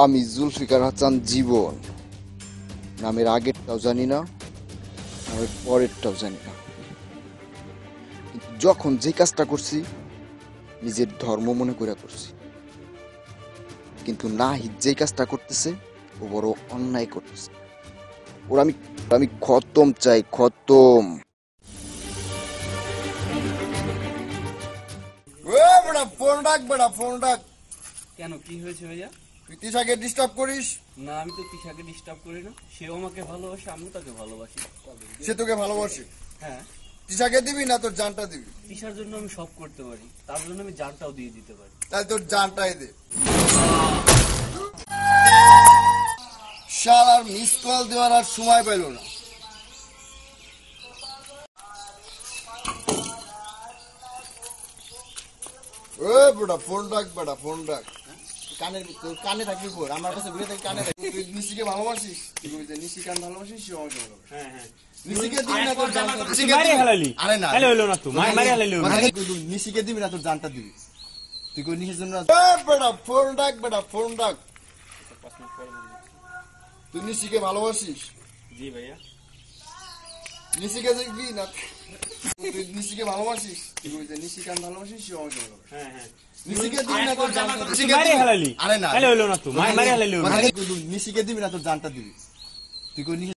আমি জুলফিকার হাসান জীবন নামের আগেরটাও জানি না, নামের পরেরটাও জানি না। কিন্তু যখন যে কাজটা করছি নিজের ধর্ম মনে করে করছি, কিন্তু নাহিদ যে কাজটা করতেছে ও বড় অন্যায় করতেছে। ওর আমি আমি খতম চাই, খতম। ফোন রাখ বেড়া, ফোন রাখ। কেন, কি হয়েছে ভাইয়া? তুই তিশাকে ডিস্টার্ব করিস। না, আমি তো তিশাকে ডিস্টার্ব করি না। সেও আমাকে ভালোবাসে, আমিও তাকে ভালোবাসি। সে তোকে ভালোবাসে। হ্যাঁ, তিশাকে দিবি না তোর জানটা দিবি? তিশার জন্য আমি সব করতে পারি, তার জন্য আমি জানটাও দিয়ে দিতে পারি। তাই তোর জানটাই দে। শালার মিস কল দেওয়ার আর সময় পেল না। বেটা ফোন রাখ, বেটা ফোন রাখ। কানে থাকবি ফোন, আমার কাছে ঘুরে থাকি কানে থাকবি। তুই নিশিকে ভালোবাসিস? তুই বলছিস নিশি কান ভালোবাসিস, সে আমাকে ভালোবাসে। হ্যাঁ হ্যাঁ, নিশিকে দিবি না তোর জানটা দিবি? আরে না, নিশিকে দিবি না তোর জানটা দিবি? তুই কই নিশির জন্য? বেটা ফোন রাখ, বেটা ফোন রাখ। তুই নিশিকে ভালোবাসিস? জি ভাইয়া। নিশিকে দেখবি না? তুই নিশিকে ভালোবাসিস? তুই বলছিস নিশি কান ভালোবাসিস, সে আমাকে ভালোবাসে। হ্যাঁ হ্যাঁ, নিশিকে দিবি না তোর জানটা দিবি? আরে না, নিশিকে দিবি না তোর জানটা দিবি? তুই কই নিশি